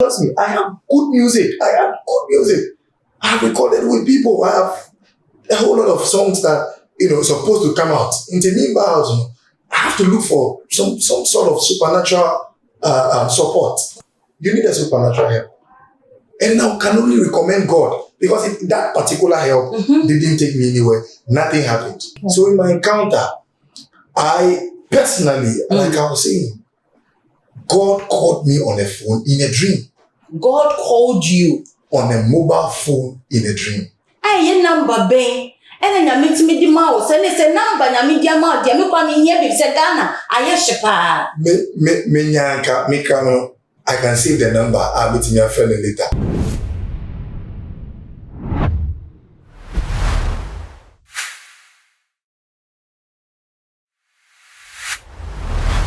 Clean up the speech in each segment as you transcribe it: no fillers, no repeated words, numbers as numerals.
Trust me, I have good music. I have recorded with people. I have a whole lot of songs that supposed to come out. In the Nimba house, I have to look for some sort of supernatural support. You need a supernatural help. And now can only recommend God because that particular help didn't take me anywhere. Nothing happened. Okay. So in my encounter, I personally, like I was saying, God called me on a phone in a dream. God called you on a mobile phone in a dream. Your number bang. And then you meet me the mouse, and it's a number, and I meet your mouth, you make me here with Ghana. I shepa. I can save the number. I'll meet your friend later.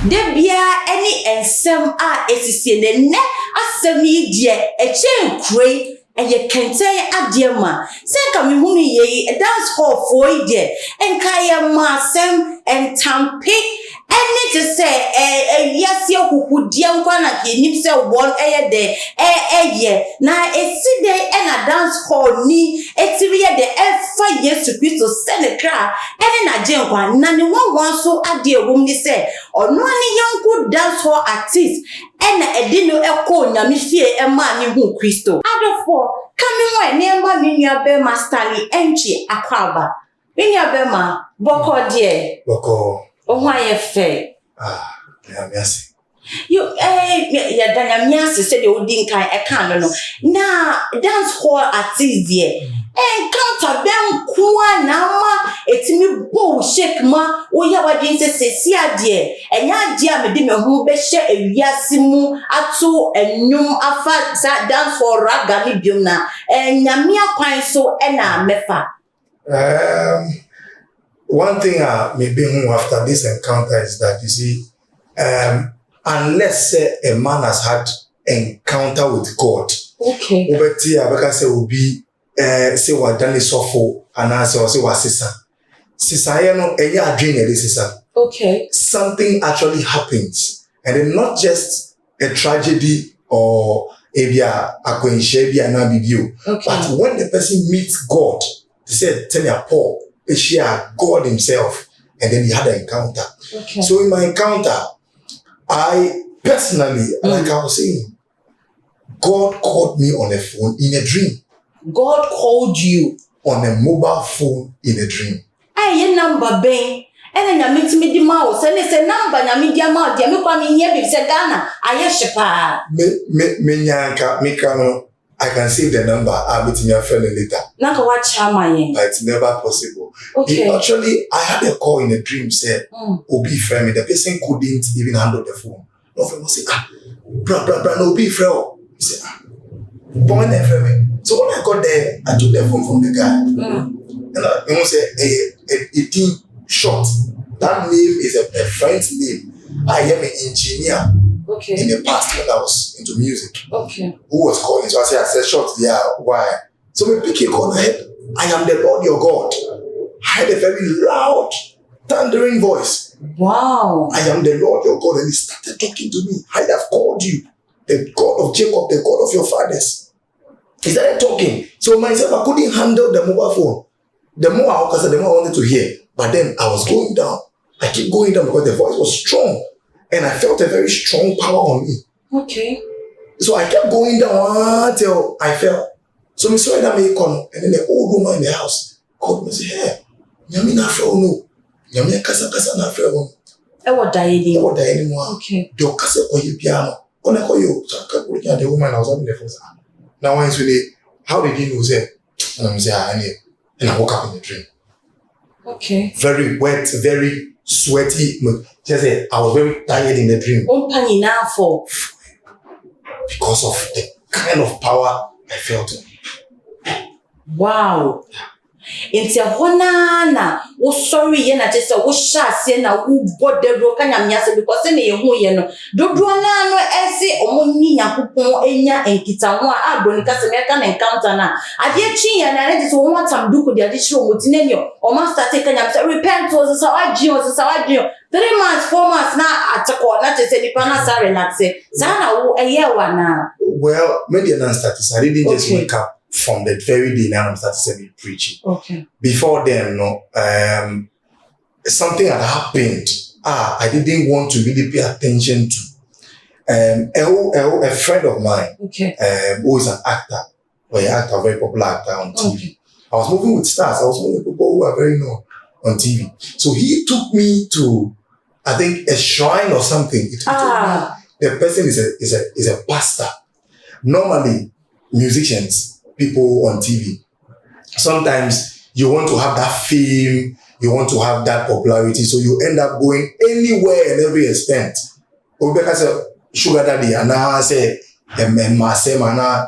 Debia any ensem esisi ne asem yi die eche nkure eye kenten adema se ka me hunu ye dance hall for yi die enka ye ma asem entampe eni te se yasi okukudie nkwa na kenim se won eye de eye na esi de na dance hall ni etiri ye de efa Yesu Kristo se ne kra eni na je nkwa na ne won so ade ewum ni se ono ani yanku dance hall artist ena edino eko nyame fie ema ni hu Kristo adofo kami ho enemba minua be masterly enchi akwaba minua be ma boko de boko ohwa ye fe nyamiase you ya danyamiase se de odi nkan eka no na dance hall artist de encounter ben kwa na ma etimi bo shake ma wo ya wadin se sesi ade enya ade a me de me ho be hye ewiase mu ato enwum afa sa dance for raga ni biom na nyame akwan so na mefa. One thing maybe after this encounter is that you see unless a man has had encounter with God, okay, obeti abeka say obi say what done is suffer and answer say what sister you know eya adwin e sister. Okay, something actually happens and then not just a tragedy or ebia akwenhye bia na bibio, but when the person meets God, they said tell me Paul share God himself and then he had an encounter. Okay. So in my encounter, I personally, like I was saying, God called me on a phone in a dream. God called you on a mobile phone in a dream. Your number bang. And then you meet me the mouse, and it's a number, and I meet your mouth, you make me here with Ghana. I shepa. I can save the number. I'll meet your friend later. Not watch how my but it's never possible. Okay. Actually, I had a call in a dream, said, Obi friend me. The person couldn't even handle the phone. No friend was say, bra, Obi friend. He said, boy, friend me. So when I got there, I took the phone from the guy. And I say, it short. That name is a friend's name. I am an engineer. Okay. In the past when I was into music. Okay. Who was calling? So I said short, yeah, why? So we pick a call ahead. I am the Lord your God. I had a very loud, thundering voice. Wow. I am the Lord your God. And he started talking to me. I have called you, the God of Jacob, the God of your fathers. He started talking. So myself, I couldn't handle the mobile phone. The more I wanted to hear. But then I was going down. I keep going down because the voice was strong. And I felt a very strong power on me. Okay. So I kept going down until I fell. So I saw that me come, and then the old woman in the house called me and said, hey, Nyami na fell no. Nyami kasa na fell no. Ewo die anymore. Okay. The kasa oye piano. Kona koyo. So I kept looking at the woman I was having the phone. Now once how did he know say? And I'm saying, and I woke up in the dream. Okay. Very wet, very sweaty. Just say I was very tired in the dream. Because of the kind of power I felt. Wow. Inti ahona na wo sorry ye na just wo shase na wo bodero ka nyamiase because na ye hu ye no dodo na no ese omunyi yakopon enya enkita ho a adoni ka se me ka na encounter na ade chi ye na just wo watam duku de ade chiro mutinenyo o master take ka nyamse repent was sa wagye 3 months, 4 months, now at a corner, not to say the panasa relax. Sana, a year one now. Well, maybe an status. I didn't just Okay. wake up from that very day now I'm starting preaching. Okay. Before then, something had happened. I didn't want to really pay attention to. A friend of mine, Okay. who is an actor, a very popular actor on TV. Okay. I was moving with stars. I was moving with people who are very known on TV. So he took me to, I think, a shrine or something. He told me the person is a pastor. Normally, musicians, people on TV, sometimes you want to have that fame, you want to have that popularity, so you end up going anywhere and every extent. Because sugar daddy and I say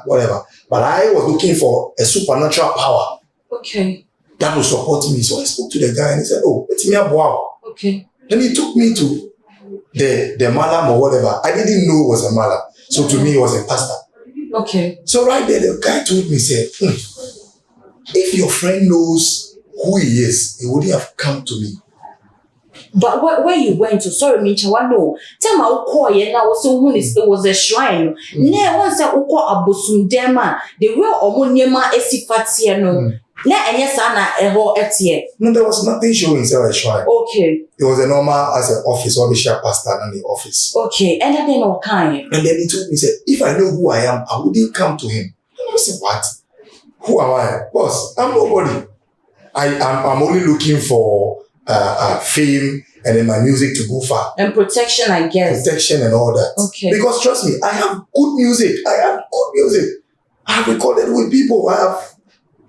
whatever. But I was looking for a supernatural power. Okay. That will support me. So I spoke to the guy and he said, "Oh, it's me wow." Okay. Then he took me to the malam or whatever. I didn't know it was a malam. So to me, it was a pastor. Okay. So right there, the guy told me, said, if your friend knows who he is, he wouldn't have come to me. But where you went to, sorry, Mincha, one no. Tell my call ye now so when it was a shrine. Ne once I call abosum dema, the real omonyema esifatia no. Ne enye sana eho etie. No, there was nothing showing inside a shrine. Okay. It was a normal as an office, or the share pastor in the office. Okay. And then no kind. And then he told me, he said, if I know who I am, I wouldn't come to him. And I said, what? Who am I? Boss, I'm nobody. I'm only looking for fame and then my music to go far. And protection, I guess. Protection and all that. Okay. Because trust me, I have good music. I have recorded with people. I have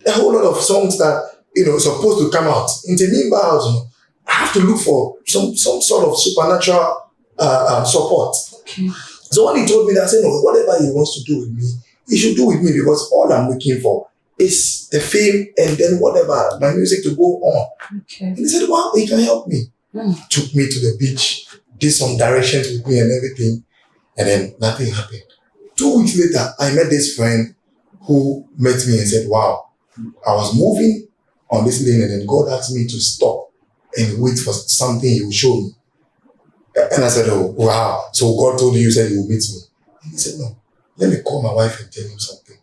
a whole lot of songs that, supposed to come out. In the Nimba house, I have to look for some sort of supernatural support. Okay. So when he told me that, I said, no, whatever he wants to do with me, he should do with me because all I'm looking for is the fame and then whatever, my music to go on. Okay. And he said, wow, he can help me. Took me to the beach, did some directions with me and everything, and then nothing happened. 2 weeks later, I met this friend who met me and said, wow, I was moving on this lane and then God asked me to stop and wait for something he will show me. And I said, oh, wow. So God told you said he will meet me. And he said, no, let me call my wife and tell him something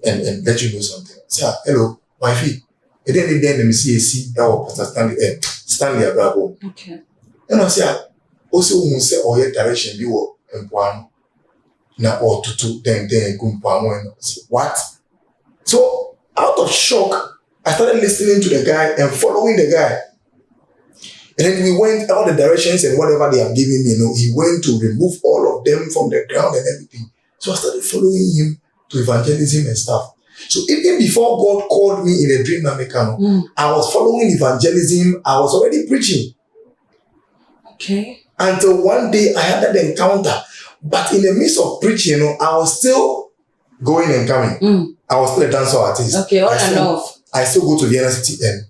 and let you know something. I said, hello, wifey. And then let me see a seat that was Pastor Stanley Abrabo. Okay. And I said, also when say oh yeah direction you were in Puano. Now or to then go Puano and what? So out of shock, I started listening to the guy and following the guy. And then we went all the directions and whatever they have given me, he went to remove all of them from the ground and everything. So I started following him to evangelism and stuff. So even before God called me in a dream Namekano, I was following evangelism. I was already preaching. Okay. Until one day I had that encounter. But in the midst of preaching, I was still going and coming. I was still a dancer artist. Okay, on and off. I still go to Vienna City and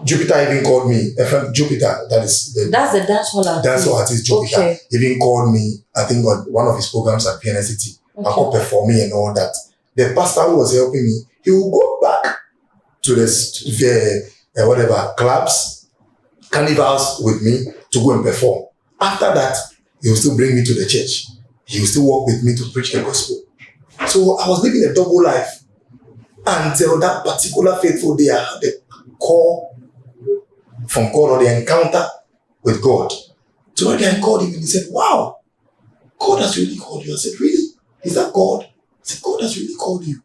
Jupiter even called me. A friend, Jupiter, that's the dance hall artist. Dance hall artist Jupiter. Okay. Even called me, I think on one of his programs at Vienna City. I could perform and all that. The pastor who was helping me, he will go back to the whatever clubs, carnivals with me to go and perform. After that, he will still bring me to the church. He will still work with me to preach the gospel. So I was living a double life until that particular fateful day. I had a call from God or the encounter with God. So when I called him and he said, wow, God has really called you. I said, really? Is that God? I said, God has really called you.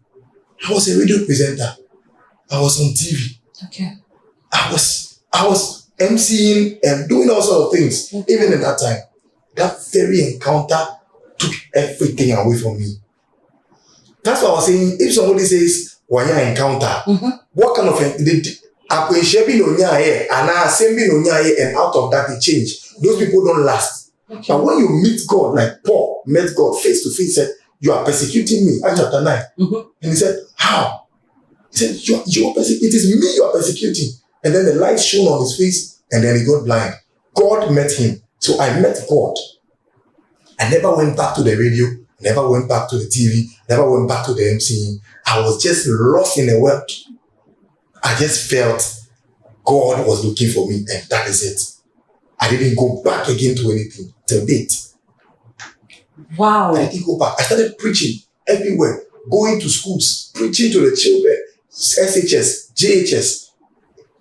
I was a radio presenter. I was on TV. Okay. I was emceeing and doing all sorts of things. Even at that time, that very encounter took everything away from me. That's what I was saying. If somebody says, "Why you encounter?" What kind of and out of that it changed. Those people don't last. Okay. But when you meet God, like Paul met God face to face, said, "You are persecuting me." Acts chapter 9. And he said, "How?" He said, "You are persecuting. It is me you are persecuting." And then the light shone on his face, and then he got blind. God met him. So I met God. I never went back to the radio. Never went back to the TV. Never went back to the MCing. I was just lost in the world. I just felt God was looking for me, and that is it. I didn't go back again to anything till date. Wow. I didn't go back. I started preaching everywhere, going to schools, preaching to the children, SHS, JHS,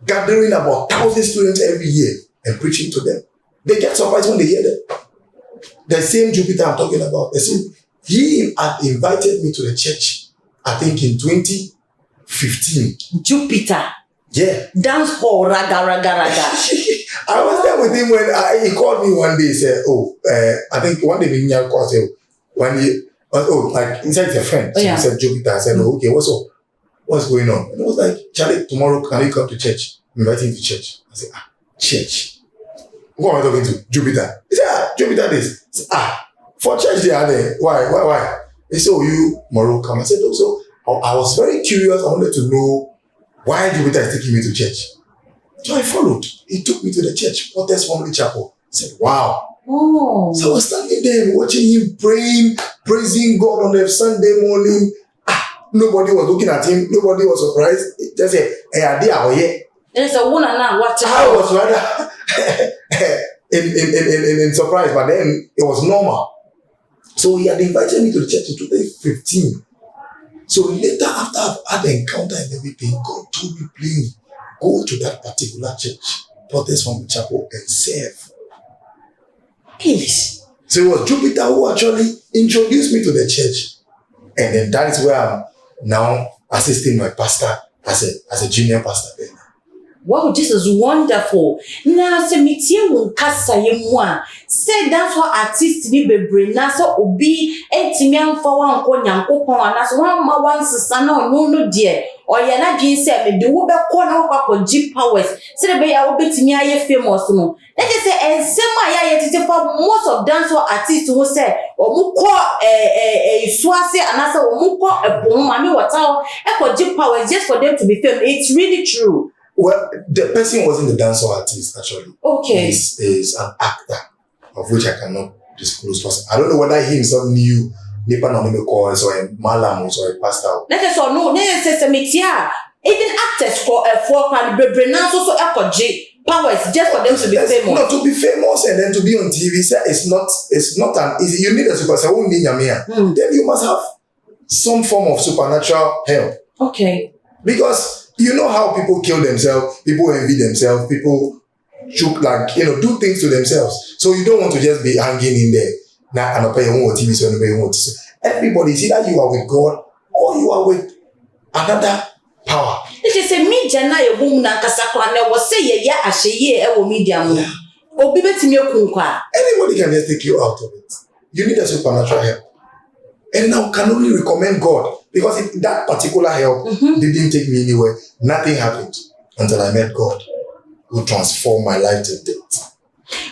gathering about 1,000 students every year and preaching to them. They get surprised when they hear them. The same Jupiter I'm talking about, the same, he had invited me to the church, I think in 2015. Jupiter. Yeah. Dance hall, raga, raga, raga. I was there with him when he called me one day. He said, I think one day he called, said, like, he said it's a friend. So he said, Jupiter. I said, okay, what's up? What's going on? And he was like, Charlie, tomorrow, can you come to church? I'm inviting you to church. I said, church? Who am I talking to? Jupiter. He said, Jupiter this. I said, for church they are there. Why? He said, you tomorrow come. I said, so I was very curious. I wanted to know why Jupiter is taking me to church. So I followed. He took me to the church, Potter's Family Chapel. I said, wow. Oh. So I was standing there watching him praying, praising God on a Sunday morning. Nobody was looking at him. Nobody was surprised. He just said, hey, I did out here. There's a woman now watching. I was rather in surprise, but then it was normal. So he had invited me to the church in 2015. So later, after I've had the encounter and everything, God told me plainly, go to that particular church, Potter's Family Chapel, and serve. Yes. So it was Jupiter who actually introduced me to the church. And then that is where I'm now assisting my pastor as a junior pastor there. Wow, this is wonderful. Now, se mitie won kasa ye mu a, say that's what artist ni bebre na so obi entimi amfa wa nko nyankopon ana so wan ma wan sesa na no de oye na dwen say me de wo be ko na wo kwa G powers. Se de be ya wo betimi aye famous no. Let us say ensem a ya tete for most of dancehall artists who say omuko suase ana so omuko ebon ma me wata e kwa G powers just for them to be famous. It's really true. Well, the person wasn't the dancehall artist actually. Okay. He's an actor, of which I cannot disclose. Because I don't know whether he himself knew Nipa Nonime Coins or a Malam or a pastor. Let us all know. Even actors for and Brennan also G powers just for them to be famous. No, to be famous and then to be on TV, it's not an easy. You need a super. Then you must have some form of supernatural help. Okay. Because you know how people kill themselves, people envy themselves, people choke do things to themselves. So you don't want to just be hanging in there. Now, and pay one TV, so nobody wants to. Everybody, see that you are with God or you are with another power. It is a media na ye boom na kasakwa na wo say ye ya ahye e wo media mu. Obi betimi akunkwa. Anybody can just take you out of it. You need a supernatural help. And now can only recommend God. Because that particular help didn't take me anywhere. Nothing happened until I met God, who transformed my life to date.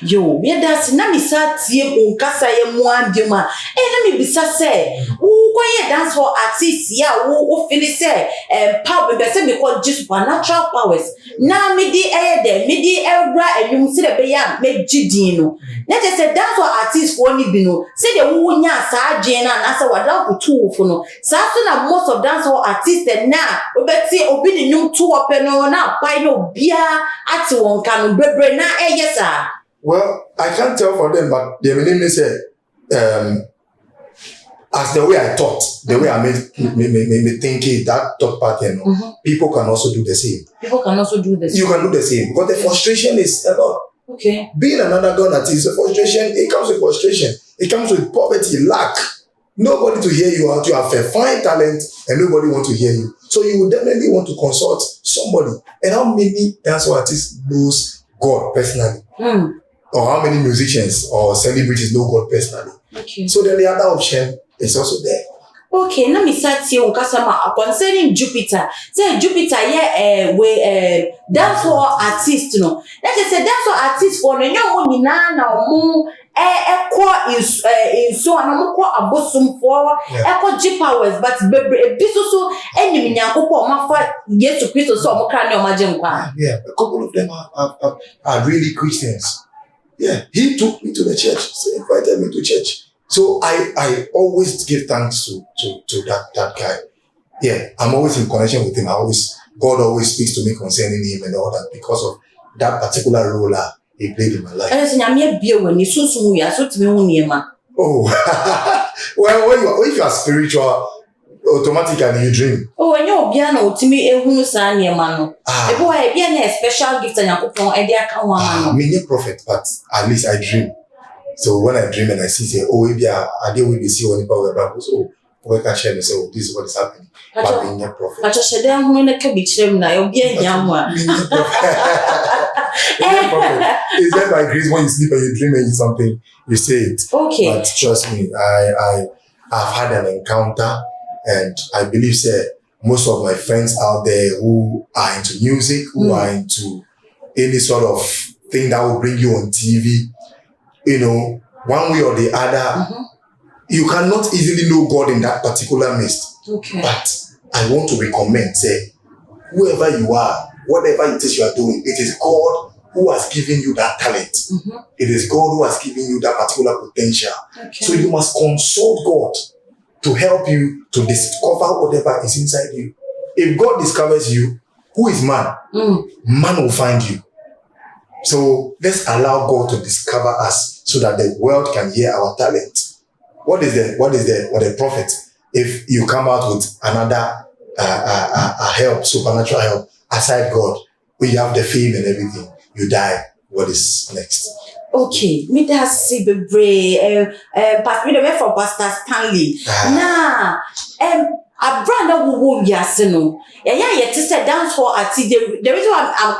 Yo, that's na misa tie onkasa ye mu ambioma. Na me bisa say, wo kwa ye dance for artist ya wo feel say power be say me call just supernatural powers. Na me di me di ebra enum se de be ya me gidin no. Na te say dance for artist for ni bi no. Say de wo nya sa adwen na na say wada kutu wo fo no. Sa so na most of dance for artists na obeti obi ni nyum tu ope no na pai no bia ati won kan bebre na yesa. Well, I can't tell for them, but they may say, as the way I thought, the way I made thinking, that thought pattern, people can also do the same. People can also do the same. You can do the same, but the frustration is a lot. Okay. Being an underground artist, the frustration, it comes with frustration. It comes with poverty, lack. Nobody to hear you out. You have a fine talent and nobody want to hear you. So you would definitely want to consult somebody. And how many dancehall artists knows God personally? Or how many musicians or celebrities know God personally? Okay. So then the other option is also there. Okay, na me sati on kasama concerning Jupiter. Say Jupiter we dancehall artist no. That is a dancehall artist for no nyawo nyina na omo so anamko abosum for G powers but ebisoso enyim nyankopɔ mafa Yesu Christo so omo kra na omaje nkwa. Yeah, a couple of them are really Christians. Yeah, he took me to the church. So he invited me to church. So I always give thanks to that guy. Yeah, I'm always in connection with him. God always speaks to me concerning him and all that because of that particular role he played in my life. And so nyame bia wani sunsun ya so timi hu niema. Oh, well, if you are spiritual, automatically you dream. Oh, when you bia na otimi ehunu sa niema no. Ebo wa bia na special gift anyakopon e dia ka wan. Me no prophet, but at least I dream. So when I dream and I say, oh, maybe I deal with the see only power Bible. So we can share and say, oh, this is what is happening. But being a prophet. Acho shede hu na ka bi kirem na yo bia nya mu a. It's just like grace when you sleep and you dream and you something, you say it. Okay. But trust me, I've had an encounter, and I believe most of my friends out there who are into music, who are into any sort of thing that will bring you on TV, you know, one way or the other, you cannot easily know God in that particular midst. Okay. But I want to recommend, say, whoever you are, whatever it is you are doing, it is God who has given you that talent. It is God who has given you that particular potential. Okay. So you must consult God to help you to discover whatever is inside you. If God discovers you, who is man? Man will find you. So let's allow God to discover us so that the world can hear our talent. What is the profit if you come out with another help, supernatural help aside God? We have the fame and everything. You die. What is next? Okay, me da see bebre but me the way for Pastor Stanley. Na a brand of wo wiase no. Yeah, to say dance hall artist. The reason I'm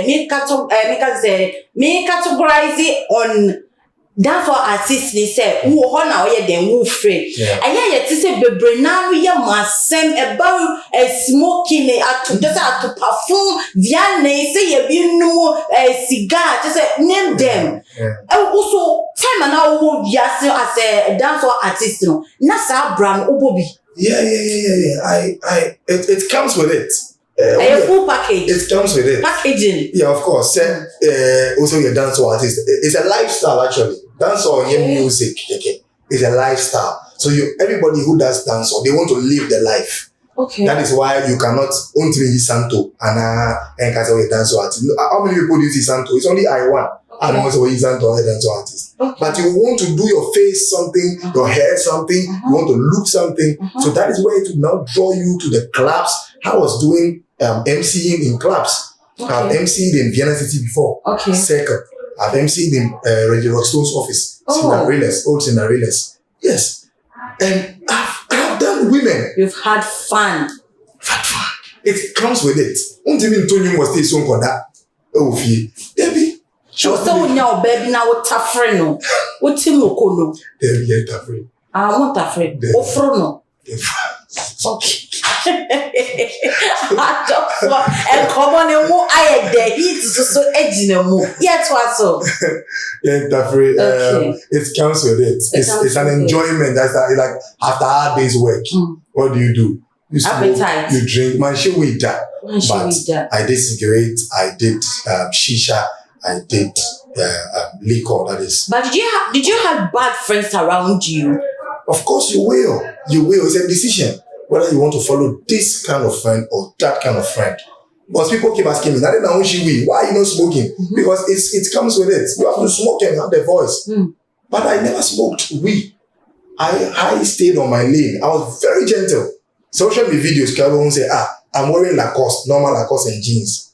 me categorize it on dance hall artist ni say wo ho na o ye den wo free. Yeah, to say bebre na we masem about smoking at just to perform via ne say ye bi no cigar just say name them. Also time na wo wiase as a dance hall artist no. Na sa brand obobi. Yeah. It comes with it. A full package. It comes with it. Packaging. Yeah, of course. Also, your dancehall artist. It's a lifestyle actually. Dancehall and music. Okay. It's a lifestyle. So everybody who does dancehall, they want to live the life. Okay. That is why you cannot only Santo and can say dancehall artist. How many people use Santo? It's only I one. And also Santo and dancehall artist. Okay. But you want to do your face something, your hair something, you want to look something. So that is where it will now draw you to the clubs. I was doing MCing in clubs. Okay. I've MC'd in Vienna City before. Okay. Second, I've MC'd in Reggie Rockstone's office. Old Cinderella's. Yes. And I've done women. You've had fun. It comes with it. Until Tony was still so good that. Oh, Debbie. So now, baby, now what tafre no? What him no? Debbie, tafre. What tafre? Ofro no. Okay. And come on, and more I the heat so edgy no more. Yes, what so? Yeah, tafre. It comes with it. It's an enjoyment. That's like after a hard day's work. What do? You smoke, you drink. Man, she with that. But I did cigarette. I did shisha. I did liquor. That is. But did you have bad friends around you? Of course, you will. You will. It's a decision whether you want to follow this kind of friend or that kind of friend. But people keep asking me, why are you not smoking? Because it comes with it. You have to smoke and have the voice. But I never smoked weed. I stayed on my lane. I was very gentle. Social media videos, people won't say, I'm wearing Lacoste, normal Lacoste and jeans.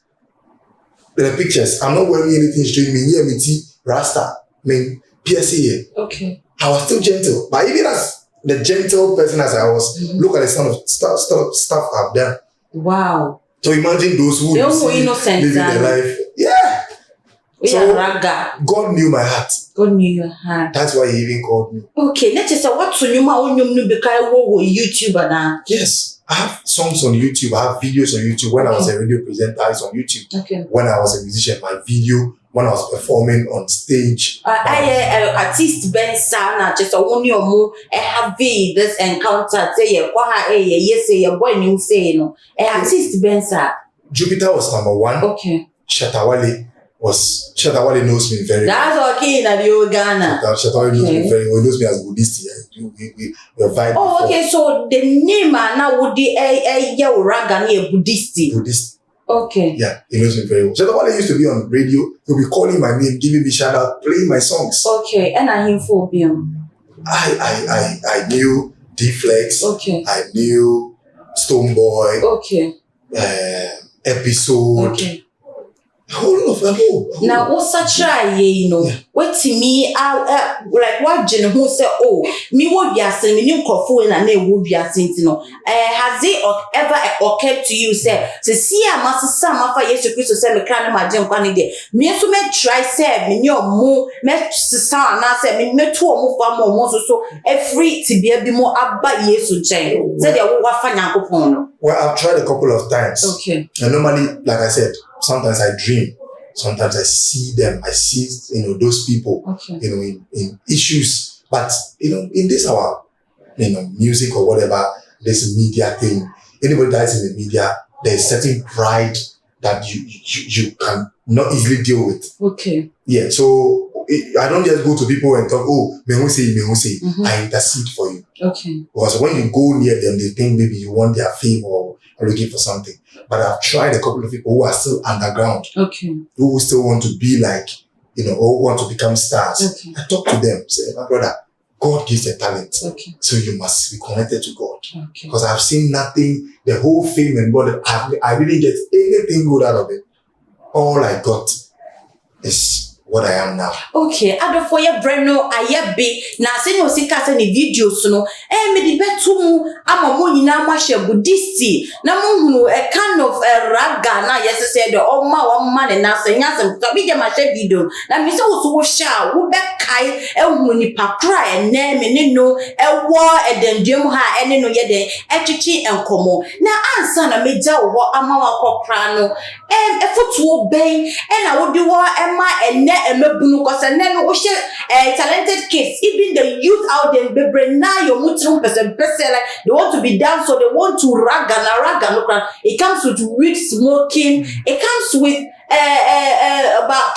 The pictures, I'm not wearing anything strange. Me, Rasta, PSA. Okay. I was still gentle. But even as the gentle person as I was, look at the kind of stuff I've done. Wow. So imagine those who living their life. Yeah. So God knew my heart. God knew your heart. That's why he even called me. Okay, let's say what to you YouTuber now. Yes. I have songs on YouTube. I have videos on YouTube. When I was a radio presenter, it's on YouTube. Okay. When I was a musician, my video, when I was performing on stage. Artist Ben Sana, just a 1 year more, have this encounter, say, yes, say, boy, you say, no. Artist Ben Sa. Jupiter was number one. Okay. Shatawale knows me very well. That's okay in the Ghana. Shatawale knows me very well. He knows me as Buddhist. We're vibing. Oh, okay. So the name now would be a Raga near Buddhist. Buddhist. Okay. Yeah, he knows me very well. So the one that used to be on radio, he'll be calling my name, giving me shout out, playing my songs. Okay, and I him for I knew D-Flex. Okay. I knew Stonebwoy. Okay. Episode. Okay. Whole of them all. Now, what's such a you know? What to me, like what Jen who said, oh, me would be asking me new coffee and a name would be asking, you know. Has it ever occurred to you, say, to see a master some of years to Christmas, say, me can't imagine one day. Me to me try, say, me your more, met son, and I said, me two or more, so every to be a bit more about years to change. Said, I will find out. Well, I've tried a couple of times. Okay. And normally, like I said, sometimes I dream. Sometimes I see them. I see, those people, okay. In issues. But, in this our, music or whatever, this media thing, anybody that is in the media, there's certain pride that you can not easily deal with. Okay. Yeah. So I don't just go to people and talk, oh, me who say. Mm-hmm. I intercede for you. Okay. Because when you go near them, they think maybe you want their fame or are looking for something. But I've tried a couple of people who are still underground. Okay. Who still want to be like, or who want to become stars. Okay. I talk to them, say, my brother, God gives the talent. Okay. So you must be connected to God. Okay. Because I've seen nothing, the whole fame and God, I didn't get anything good out of it. All I got is what I am now. Okay, adofo ye breno ayebe na se no sika se ne videos no me di betum ama mo nyina ma hye buddhisti na mo hunu a kind of raga na yes say de o ma ne na se nya se to bi je ma hye video na me se wo so wo sha wo be kai ehunu ni pakra ene me ne no ewo edendwem ha ene no ye de etwetwe enkomo na ansa na meja wo ama wa kokra no efotuo ben na wo di wo ema ene emebunu kosa nenu wo talented kids, even the youth out there bebre na your mutrum person like they want to be done, so they want to raga. It comes with weed smoking, it comes with about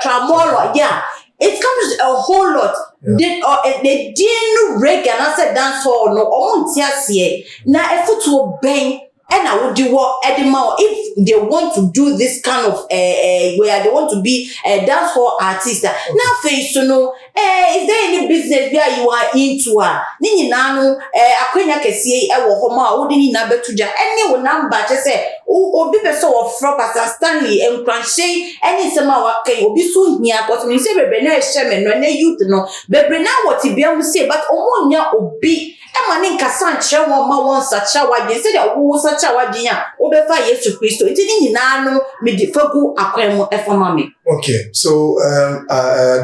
tramolo, yeah, it comes with a whole lot. Yeah. They didn't reggae and I said dance hall no omuntiasie na efutu ben. And I would do what Edema if they want to do this kind of where they want to be a dance hall artist. Okay. Now face to know is there any business where you are into Nini nano akwenya kesi wo homa wo dini na betuja any wo number just say obi person of Pastor Stanley and Cranshay any sema wa kai obi so hia because me say bebe na ehye me no na youth no bebe na what bia mu say but omonya obi Emani nkasa nche won ma won sacha wadin se de wo sacha wadin a wo be fa Yesu Kristo enti ni nyina no me di fagu akwemu efama me. Okay, so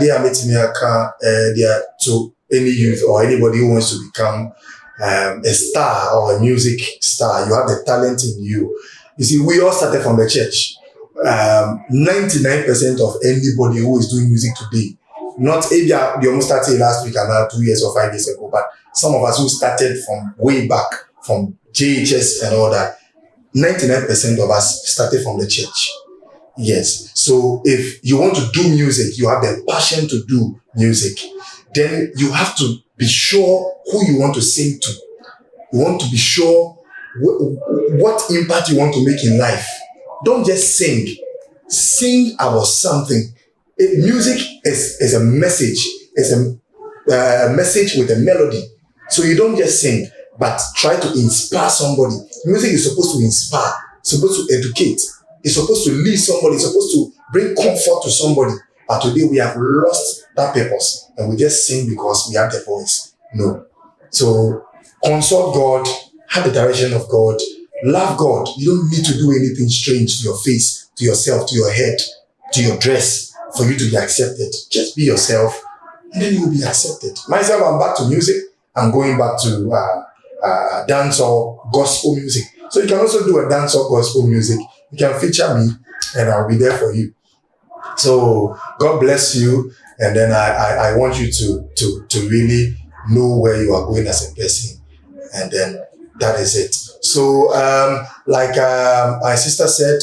they are meeting me there to any youth or anybody who wants to become a star or a music star. You have the talent in you. You see, we all started from the church. 99% of anybody who is doing music today, not they almost started last week and now 2 years or 5 years ago, but some of us who started from way back, from JHS and all that, 99% of us started from the church. Yes. So if you want to do music, you have the passion to do music, then you have to be sure who you want to sing to. You want to be sure what impact you want to make in life. Don't just sing. Sing about something. Music is a message. It's a message with a melody. So you don't just sing, but try to inspire somebody. Music is supposed to inspire, supposed to educate. It's supposed to lead somebody. It's supposed to bring comfort to somebody. But today we have lost that purpose and we just sing because we have the voice. No. So consult God, have the direction of God, love God. You don't need to do anything strange to your face, to yourself, to your head, to your dress for you to be accepted. Just be yourself and then you will be accepted. Myself, I'm back to music. I'm going back to dance or gospel music. So you can also do a dance or gospel music. You can feature me and I'll be there for you. So God bless you. And then I want you to really know where you are going as a person. And then that is it. So like my sister said,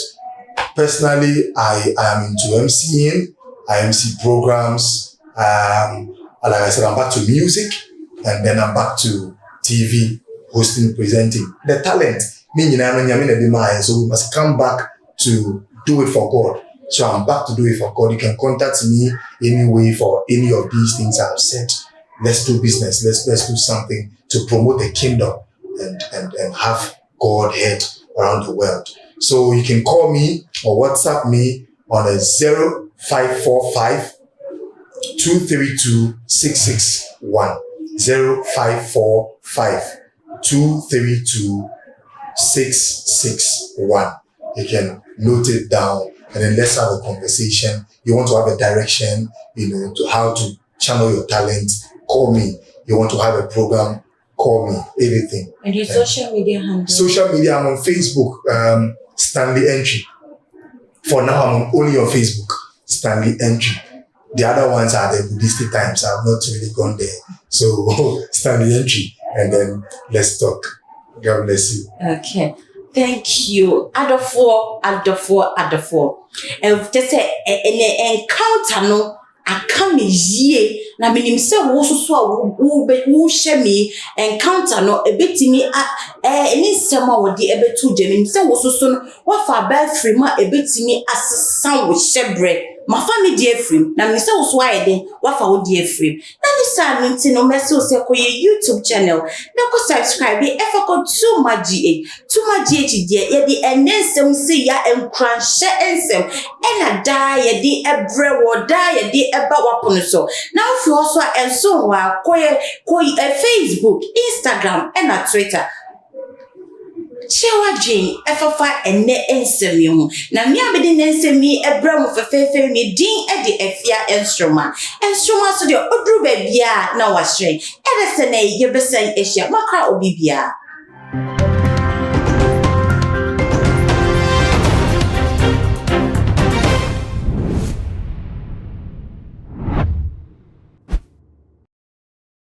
personally, I am into MCing. I MC programs. Like I said, I'm back to music. And then I'm back to TV, hosting, presenting. The talent, so we must come back to do it for God. So I'm back to do it for God. You can contact me anyway for any of these things I've said. Let's do business. Let's do something to promote the kingdom and have God heard around the world. So you can call me or WhatsApp me on a 0545 232 661. 0545 232 661. You can note it down and then let's have a conversation. You want to have a direction, to how to channel your talent, call me. You want to have a program, call me. Anything. And your social media handle? Social media, I'm on Facebook, Stanley Entry. For now, I'm only on Facebook, Stanley Entry. The other ones are the Buddhistic Times. I've not really gone there. So Stanley Entry, and then let's talk. God bless you. Okay. Thank you. Adofo. Just say an encounter no aka me yie na menim se wo soso a wo hye me encounter no ebetimi eni nsem a wo de ebetu je menim se wo soso no wa fa ba free ma ebetimi asesa wo hyebre ma fa me de free na menim se wo so ayede wa fa wo de free na this time nti no message wo se ko ye YouTube channel na ko subscribe e fa ko Tuma GH de ye de enensem se ya enkranhye ensem ena da ye de ebre wo da ye de eba wapono so now if you also and so wa koye Facebook, Instagram and Twitter Chewa Jane efafa ene ensem yu na mi abedi ensem mi ebra mu fefefe mi din e de efia instrument so de odru ba bia na wa hye edese na ye besen ehia makra obibia